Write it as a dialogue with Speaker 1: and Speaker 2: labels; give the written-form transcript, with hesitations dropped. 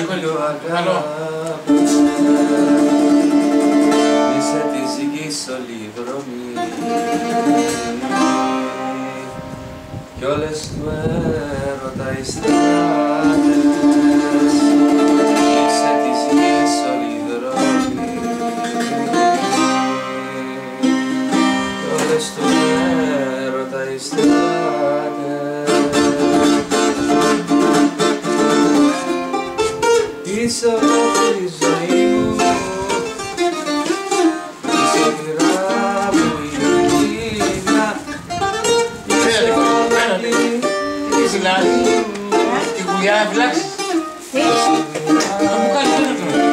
Speaker 1: πιο αγάπη. Είσαι της γης όλη η δρομή κι όλες του έρωτα οι στράτες. Είσαι της γης όλη η δρομή κι όλες του έρωτα οι στράτες. Είσαι ολόκληρη η ζωή μου, είσαι όνειρά μου η νύχτα. Είσαι ολόκληρη η ζωή μου.
Speaker 2: Τη γουλιά να φυλάξεις.
Speaker 1: Θα μου κάνεις